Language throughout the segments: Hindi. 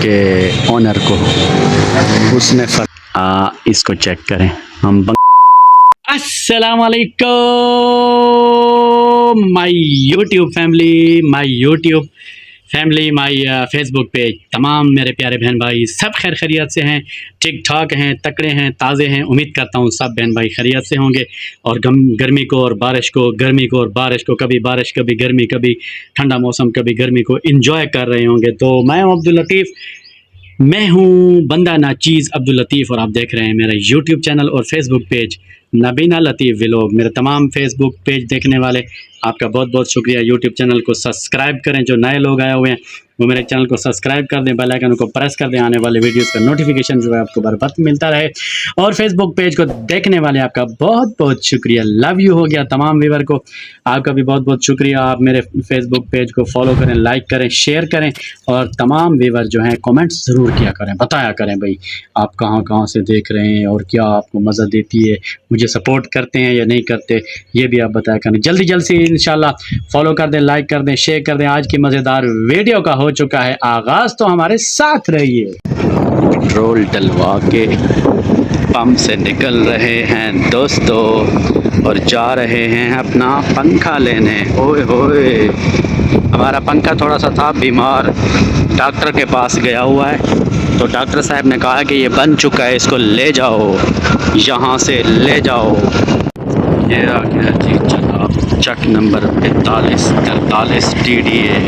के ओनर को उसने इसको चेक करें हम अस्सलाम वालेकुम my YouTube family my Facebook page. तमाम मेरे प्यारे बहन भाई सब खैर खैरियत से हैं, ठीक ठाक हैं, तकड़े हैं, ताज़े हैं। उम्मीद करता हूँ सब बहन भाई खैरियत से होंगे और गर्मी को और बारिश को, कभी बारिश कभी गर्मी, कभी ठंडा मौसम कभी गर्मी को एंजॉय कर रहे होंगे। तो मैं हूँ अब्दुल लतीफ़, मैं हूँ बंदा नाचीज़ अब्दुल लतीफ़ और आप देख रहे हैं मेरा यूट्यूब चैनल और फेसबुक पेज नबीना लतीफ़ व्लॉग। मेरे तमाम फेसबुक पेज देखने वाले आपका बहुत बहुत शुक्रिया। यूट्यूब चैनल को सब्सक्राइब करें, जो नए लोग आए हुए हैं वो मेरे चैनल को सब्सक्राइब कर दें, बेल आइकन को प्रेस कर दें, आने वाले वीडियोस का नोटिफिकेशन जो है आपको बार बार मिलता रहे। और फेसबुक पेज को देखने वाले आपका बहुत बहुत शुक्रिया, लव यू हो गया। तमाम व्यूवर को आपका भी बहुत बहुत शुक्रिया। आप मेरे फेसबुक पेज को फॉलो करें, लाइक करें, शेयर करें और तमाम व्यूवर जो हैं कमेंट्स ज़रूर किया करें, बताया करें भाई आप कहाँ से देख रहे हैं और क्या आपको मज़ा देती है, मुझे सपोर्ट करते हैं या नहीं करते, ये भी आप बताया करें। जल्दी से इंशाल्लाह फॉलो कर दें, लाइक कर दें, शेयर कर दें। आज की मज़ेदार वीडियो का हो चुका है आगाज़, तो हमारे साथ रहिए। पेट्रोल डलवा के पंप से निकल रहे हैं दोस्तों और जा रहे हैं अपना पंखा लेने। ओए होए, हमारा पंखा थोड़ा सा था बीमार, डॉक्टर के पास गया हुआ है, तो डॉक्टर साहब ने कहा कि ये बन चुका है, इसको ले जाओ, यहाँ से ले जाओ। ये आ गया जी चक नंबर 4543 TDA।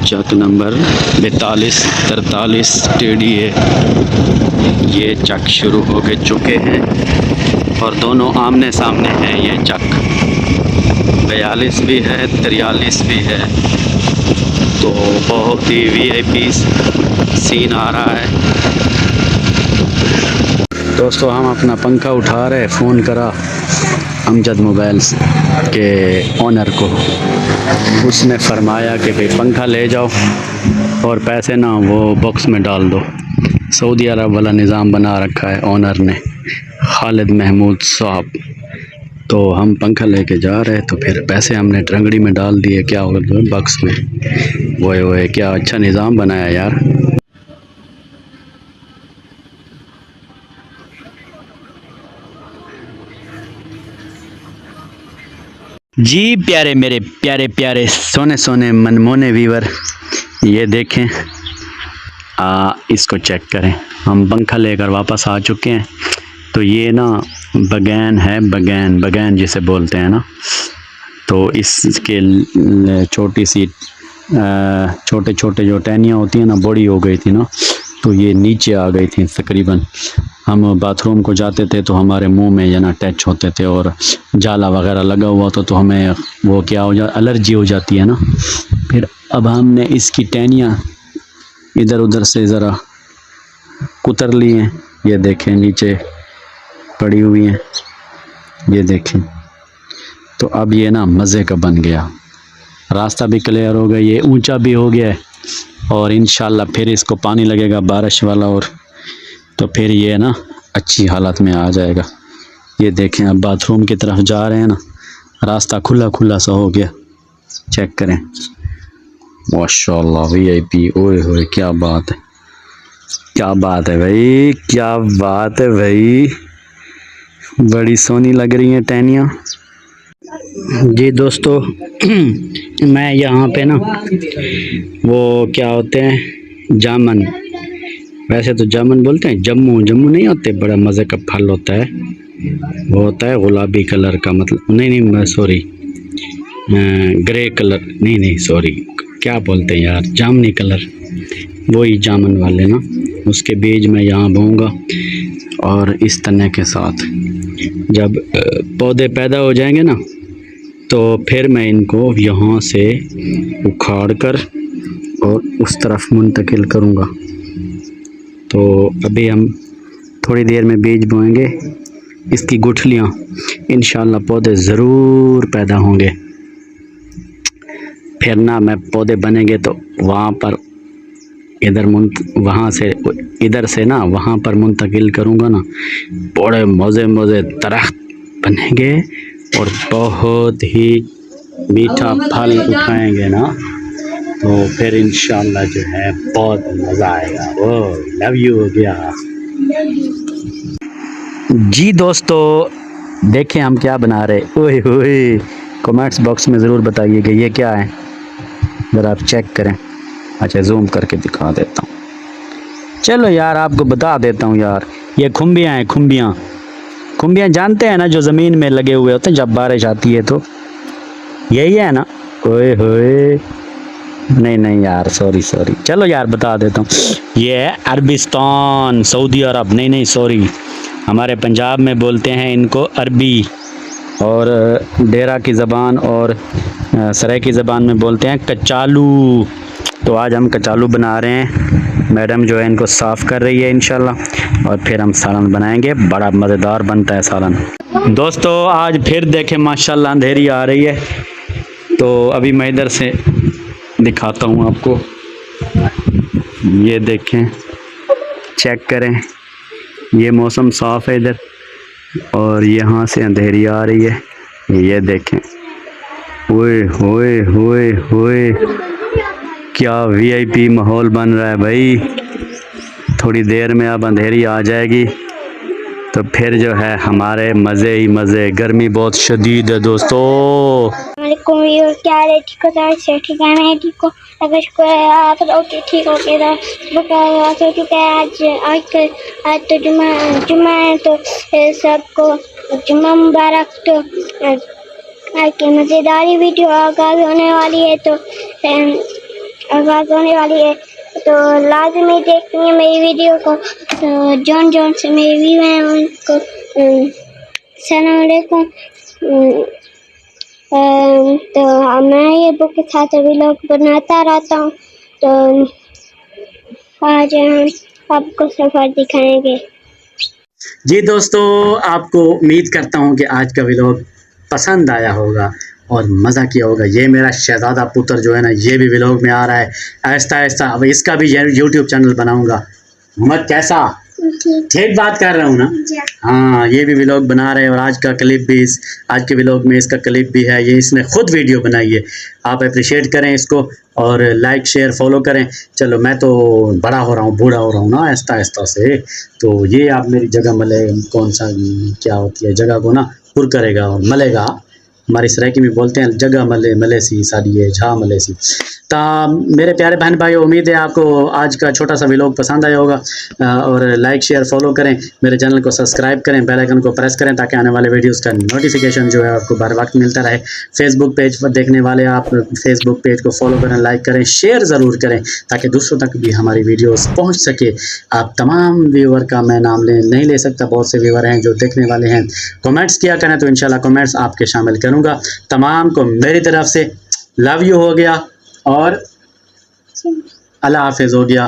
चक नंबर 4243 TDA। ये चक शुरू हो गए चुके हैं और दोनों आमने सामने हैं। ये चक 42 भी है, 43 भी है, तो बहुत ही VIP सीन आ रहा है दोस्तों। हम अपना पंखा उठा रहे, फ़ोन करा अमजद मोबाइल्स के ओनर को, उसने फरमाया कि भाई पंखा ले जाओ और पैसे ना वो बॉक्स में डाल दो। सऊदी अरब वाला निज़ाम बना रखा है ओनर ने, खालिद महमूद साहब। तो हम पंखा लेके जा रहे, तो फिर पैसे हमने ट्रंगड़ी में डाल दिए, क्या हो बॉक्स में। वो क्या अच्छा निज़ाम बनाया यार। जी प्यारे, मेरे प्यारे सोने मनमोने व्यूवर, ये देखें, इसको चेक करें। हम पंखा लेकर वापस आ चुके हैं। तो ये ना बगैन है, बगैन जिसे बोलते हैं ना, तो इसके छोटी सी छोटे जो टहनियाँ होती हैं ना, बड़ी हो गई थी ना, तो ये नीचे आ गई थी तकरीबन। हम बाथरूम को जाते थे तो हमारे मुंह में ये ना टच होते थे और जाला वगैरह लगा हुआ तो हमें वो क्या हो जाता, एलर्जी हो जाती है ना। फिर अब हमने इसकी टहनियाँ इधर उधर से ज़रा कुतर ली हैं। ये देखें नीचे पड़ी हुई हैं, ये देखें। तो अब ये ना मज़े का बन गया, रास्ता भी क्लियर हो गया, ये ऊंचा भी हो गया है और इंशाल्लाह फिर इसको पानी लगेगा बारिश वाला, और तो फिर ये ना अच्छी हालत में आ जाएगा। ये देखें, अब बाथरूम की तरफ जा रहे हैं ना, रास्ता खुला सा हो गया। चेक करें, माशाल्लाह VIP। ओए होए, क्या बात है भाई, क्या बात है भाई, बड़ी सोनी लग रही हैं टहनियाँ। जी दोस्तों, मैं यहाँ पे ना वो क्या होते हैं जामन, वैसे तो जामन बोलते हैं, जम्मू नहीं होते, बड़ा मज़े का फल होता है, वो होता है गुलाबी कलर का, मतलब नहीं सॉरी, ग्रे कलर, नहीं सॉरी, क्या बोलते हैं यार, जामनी कलर, वही जामन वाले ना, उसके बीज मैं यहाँ बोऊँगा और इस तने के साथ जब पौधे पैदा हो जाएंगे ना, तो फिर मैं इनको यहाँ से उखाड़ कर और उस तरफ मुंतकिल करूँगा। तो अभी हम थोड़ी देर में बीज बोएंगे, इसकी गुठलियाँ इंशाल्लाह पौधे ज़रूर पैदा होंगे। फिर ना मैं पौधे बनेंगे तो वहाँ पर इधर से ना वहाँ पर मुंतकिल करूँगा ना, बड़े मज़े दरख्त बनेंगे और बहुत ही मीठा फल उठाएंगे ना तो फिर इंशाल्लाह जो है बहुत मज़ा आएगा। वो लव यू हो गया। जी दोस्तों देखें हम क्या बना रहे। ओए होए, कमेंट्स बॉक्स में ज़रूर बताइएगा ये क्या है, ज़रा आप चेक करें। अच्छा जूम करके दिखा देता हूँ। चलो यार आपको बता देता हूँ यार, ये खुम्बियाँ हैं। खुम्बियाँ खुम्बियाँ जानते हैं ना, जो ज़मीन में लगे हुए होते हैं जब बारिश आती है तो, यही है ना। ओए होए, नहीं नहीं यार, सॉरी सॉरी, चलो यार बता देता हूँ। ये है अरबिस्तान, सऊदी अरब। नहीं नहीं सॉरी, हमारे पंजाब में बोलते हैं इनको अरबी, और डेरा की ज़बान और सराय की ज़बान में बोलते हैं कचालू। तो आज हम कचालू बना रहे हैं। मैडम जो है इनको साफ़ कर रही है इंशाल्लाह, और फिर हम सालन बनाएंगे। बड़ा मज़ेदार बनता है सालन। दोस्तों आज फिर देखें माशाल्लाह अंधेरी आ रही है, तो अभी मैं इधर से दिखाता हूँ आपको। ये देखें, चेक करें, ये मौसम साफ़ है इधर, और यहाँ से अंधेरी आ रही है। ये देखें, ओए होए होए होए, क्या वीआईपी माहौल बन रहा है भाई। थोड़ी देर में अब अंधेरी आ जाएगी तो फिर जो है हमारे मज़े ही मज़े। गर्मी बहुत शदीद है दोस्तों। क्या है, ठीक होता है से ठीक है, मैं ठीक हूँ। अगर शुक्र है आप ओके ठीक हो गया तो ठीक है। आज तो जुम्मा है तो सबको जुम्मा मुबारक। तो आज की मज़ेदारी वीडियो आगाज़ होने वाली है, तो तो लाजमी देखनी है मेरी वीडियो को। तो जौन से मेरे व्यू हैं उनको अस्सलाम वालेकुम। तो मैं ये बुक के साथ अभी लोग बनाता रहता हूँ। तो आज हम आपको सफ़र दिखाएंगे। जी दोस्तों, आपको उम्मीद करता हूँ कि आज का व्लॉग पसंद आया होगा और मज़ा किया होगा। ये मेरा शहज़ादा पुत्र जो है ना, ये भी व्लॉग में आ रहा है आहिस्ता आहिस्ता। अब इसका भी यूट्यूब चैनल बनाऊंगा। मोहम्मद कैसा, ठीक बात कर रहा हूँ ना? हाँ, ये भी व्लॉग बना रहे हैं, और आज का क्लिप भी आज के व्लॉग में इसका क्लिप भी है। ये इसने खुद वीडियो बनाई है। आप अप्रिशिएट करें इसको, और लाइक शेयर फॉलो करें। चलो मैं तो बड़ा हो रहा हूँ, बूढ़ा हो रहा हूँ ना आहिस्ता आहिस्ता से, तो ये आप मेरी जगह मले, कौन सा क्या होती है, जगह को ना पुर करेगा और मलेगा। हमारी सराइकी में बोलते हैं जगह मले मले सी सारी है झा मले सी। तो मेरे प्यारे बहन भाई, उम्मीद है आपको आज का छोटा सा व्लॉग पसंद आया होगा, और लाइक शेयर फॉलो करें, मेरे चैनल को सब्सक्राइब करें, बेल आइकन को प्रेस करें ताकि आने वाले वीडियोस का नोटिफिकेशन जो है आपको बर वक्त मिलता रहे। फेसबुक पेज पर देखने वाले आप फेसबुक पेज को फॉलो करें, लाइक करें, शेयर ज़रूर करें ताकि दूसरों तक भी हमारी वीडियोस पहुंच सके। आप तमाम व्यूअर का मैं नाम नहीं ले सकता, बहुत से व्यूअर हैं जो देखने वाले हैं। कमेंट्स किया करें तो इंशाल्लाह कमेंट्स आपके शामिल करूँगा। तमाम को मेरी तरफ से लव यू हो गया और अल्लाह हाफिज़ हो गया।